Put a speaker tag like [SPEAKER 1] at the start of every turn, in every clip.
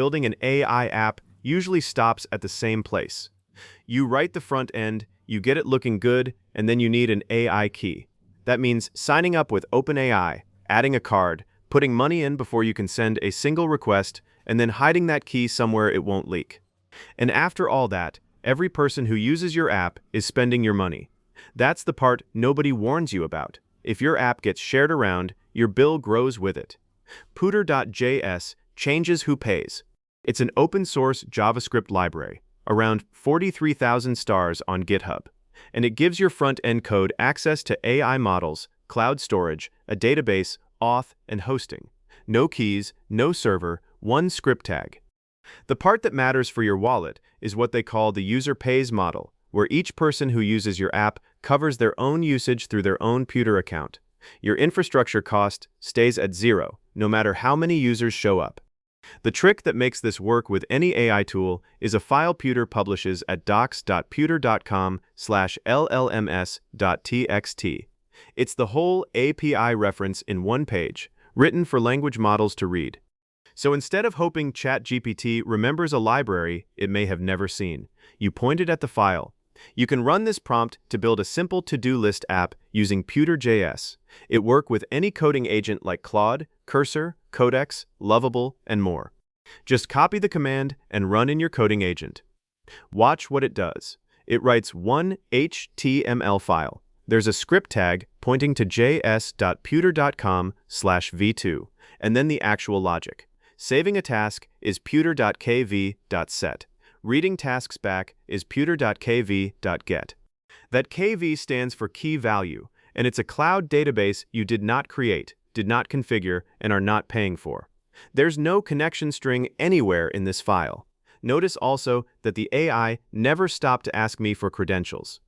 [SPEAKER 1] building an AI app usually stops at the same place. You write the front end, you get it looking good, and then you need an AI key. That means signing up with OpenAI, adding a card, putting money in before you can send a single request, and then hiding that key somewhere it won't leak. And after all that, every person who uses your app is spending your money. That's the part nobody warns you about. If your app gets shared around, your bill grows with it. Puter.js changes who pays. It's an open-source JavaScript library, around 43,000 stars on GitHub, and it gives your front-end code access to AI models, cloud storage, a database, auth, and hosting. No keys, no server, one script tag. The part that matters for your wallet is what they call the user pays model, where each person who uses your app covers their own usage through their own Puter account. Your infrastructure cost stays at zero, no matter how many users show up. The trick that makes this work with any AI tool is a file Puter publishes at docs.puter.com/llms.txt. It's the whole API reference in one page, written for language models to read. So instead of hoping ChatGPT remembers a library it may have never seen, you point it at the file. You can run this prompt to build a simple to-do list app using Puter.js. It works with any coding agent like Claude, Cursor, Codex, Lovable, and more. Just copy the command and run in your coding agent. Watch what it does. It writes one HTML file. There's a script tag pointing to js.puter.com/v2, and then the actual logic. Saving a task is puter.kv.set. Reading tasks back is puter.kv.get. That kv stands for key value, and it's a cloud database you did not create, did not configure, and are not paying for. There's no connection string anywhere in this file. Notice also that the AI never stopped to ask me for credentials.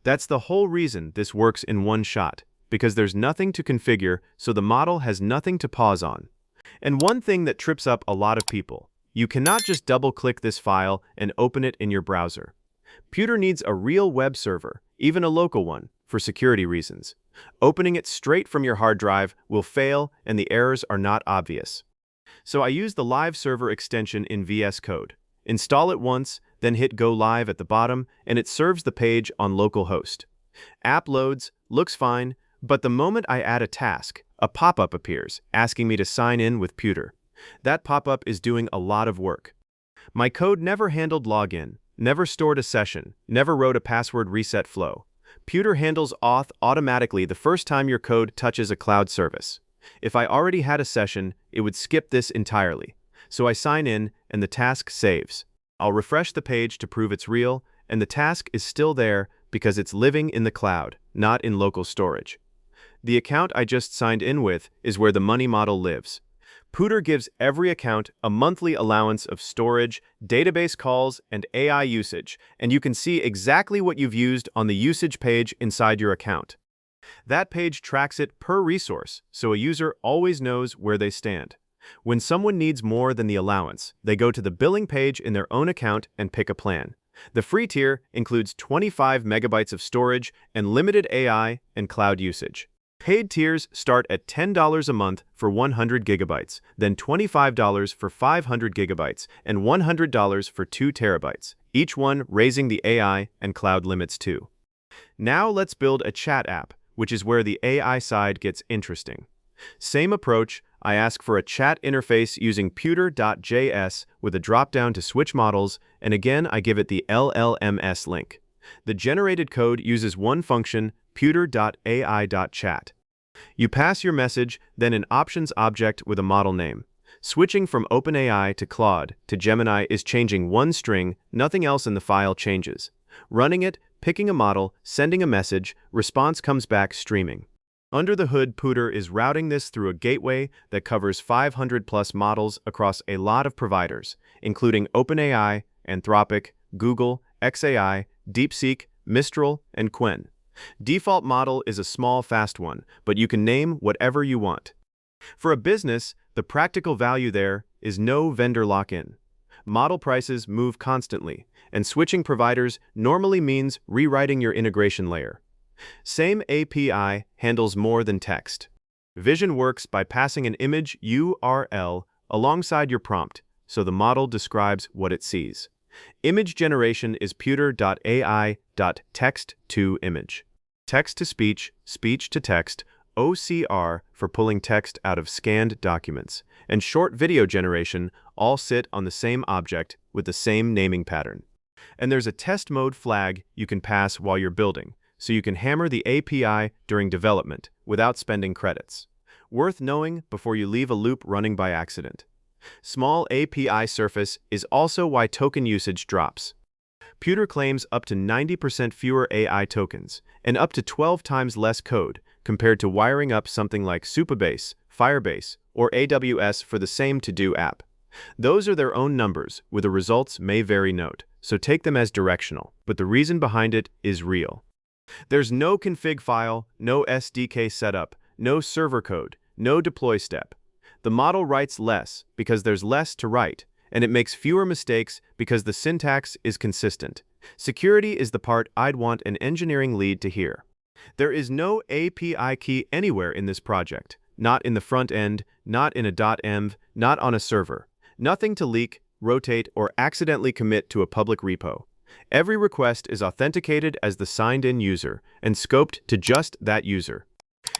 [SPEAKER 1] That's the whole reason this works in one shot, because there's nothing to configure, so the model has nothing to pause on. And one thing that trips up a lot of people, you cannot just double-click this file and open it in your browser. Puter needs a real web server, even a local one, for security reasons. Opening it straight from your hard drive will fail and the errors are not obvious. So I use the live server extension in VS Code. Install it once, then hit Go Live at the bottom, and it serves the page on localhost. App loads, looks fine, but the moment I add a task, a pop-up appears asking me to sign in with Puter. That pop-up is doing a lot of work. My code never handled login, never stored a session, never wrote a password reset flow. Puter handles auth automatically the first time your code touches a cloud service. If I already had a session, it would skip this entirely. So I sign in and the task saves. I'll refresh the page to prove it's real, and the task is still there because it's living in the cloud, not in local storage. The account I just signed in with is where the money model lives. Puter gives every account a monthly allowance of storage, database calls, and AI usage, and you can see exactly what you've used on the usage page inside your account. That page tracks it per resource, so a user always knows where they stand. When someone needs more than the allowance, they go to the billing page in their own account and pick a plan. The free tier includes 25 megabytes of storage and limited AI and cloud usage. Paid tiers start at $10 a month for 100 gigabytes, then $25 for 500 gigabytes, and $100 for 2 terabytes, each one raising the AI and cloud limits too. Now let's build a chat app, which is where the AI side gets interesting. Same approach, I ask for a chat interface using Puter.js with a drop-down to switch models, and again I give it the LLMS link. The generated code uses one function, puter.ai.chat. You pass your message, then an options object with a model name. Switching from OpenAI to Claude to Gemini is changing one string, nothing else in the file changes. Running it, picking a model, sending a message, response comes back streaming. Under the hood, Puter is routing this through a gateway that covers 500+ models across a lot of providers, including OpenAI, Anthropic, Google, xAI, DeepSeek, Mistral, and Qwen. Default model is a small, fast one, but you can name whatever you want. For a business, the practical value there is no vendor lock-in. Model prices move constantly, and switching providers normally means rewriting your integration layer. Same API handles more than text. Vision works by passing an image URL alongside your prompt, so the model describes what it sees. Image generation is puter.ai.text to image. Text to speech, speech to text, OCR for pulling text out of scanned documents, and short video generation all sit on the same object with the same naming pattern. And there's a test mode flag you can pass while you're building, so you can hammer the API during development without spending credits. Worth knowing before you leave a loop running by accident. Small API surface is also why token usage drops. Puter claims up to 90% fewer AI tokens and up to 12 times less code compared to wiring up something like Supabase, Firebase, or AWS for the same to-do app. Those are their own numbers, with the results may vary note, so take them as directional, but the reason behind it is real. There's no config file, no SDK setup, no server code, no deploy step. The model writes less because there's less to write, and it makes fewer mistakes because the syntax is consistent. Security is the part I'd want an engineering lead to hear. There is no API key anywhere in this project, not in the front end, not in a .env, not on a server. Nothing to leak, rotate, or accidentally commit to a public repo. Every request is authenticated as the signed-in user and scoped to just that user.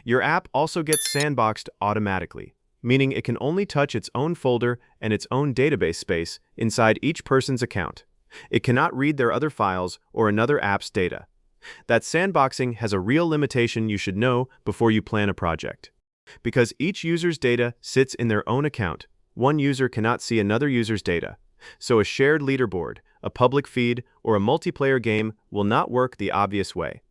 [SPEAKER 1] Your app also gets sandboxed automatically, meaning it can only touch its own folder and its own database space inside each person's account. It cannot read their other files or another app's data. That sandboxing has a real limitation you should know before you plan a project. Because each user's data sits in their own account, one user cannot see another user's data. So a shared leaderboard, a public feed, or a multiplayer game will not work the obvious way.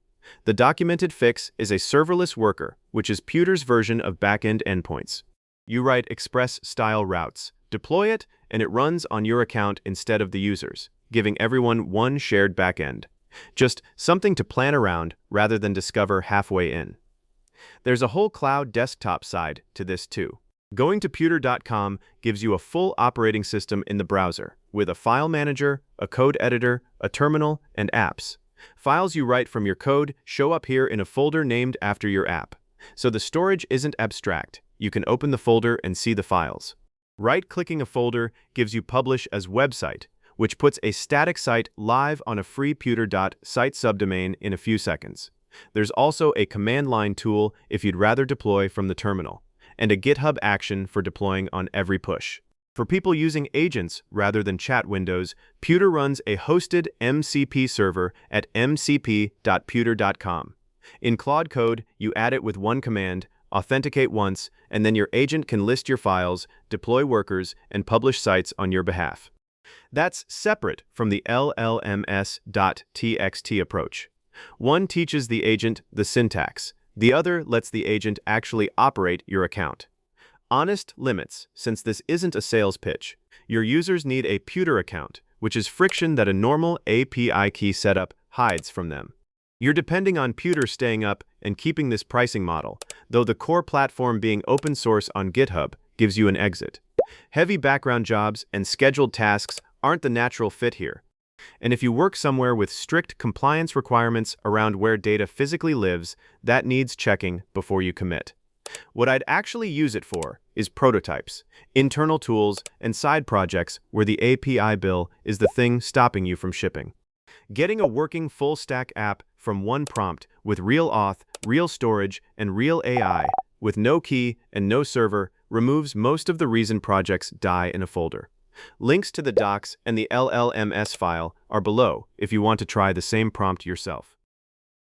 [SPEAKER 1] The documented fix is a serverless worker, which is Puter's version of backend endpoints. You write Express-style routes, deploy it, and it runs on your account instead of the user's, giving everyone one shared backend. Just something to plan around rather than discover halfway in. There's a whole cloud desktop side to this too. Going to puter.com gives you a full operating system in the browser, with a file manager, a code editor, a terminal, and apps. Files you write from your code show up here in a folder named after your app. So the storage isn't abstract. You can open the folder and see the files. Right-clicking a folder gives you Publish as Website, which puts a static site live on a free puter.site subdomain in a few seconds. There's also a command line tool if you'd rather deploy from the terminal, and a GitHub action for deploying on every push. For people using agents rather than chat windows, Puter runs a hosted MCP server at mcp.puter.com. In Claude Code, you add it with one command, authenticate once, and then your agent can list your files, deploy workers, and publish sites on your behalf. That's separate from the llms.txt approach. One teaches the agent the syntax. The other lets the agent actually operate your account. Honest limits, since this isn't a sales pitch. Your users need a Puter account, which is friction that a normal API key setup hides from them. You're depending on Puter staying up and keeping this pricing model, though the core platform being open source on GitHub gives you an exit. Heavy background jobs and scheduled tasks aren't the natural fit here. And if you work somewhere with strict compliance requirements around where data physically lives, that needs checking before you commit. What I'd actually use it for is prototypes, internal tools, and side projects where the API bill is the thing stopping you from shipping. Getting a working full-stack app from one prompt with real auth, real storage, and real AI, with no key and no server, removes most of the reason projects die in a folder. Links to the docs and the LLMS file are below if you want to try the same prompt yourself.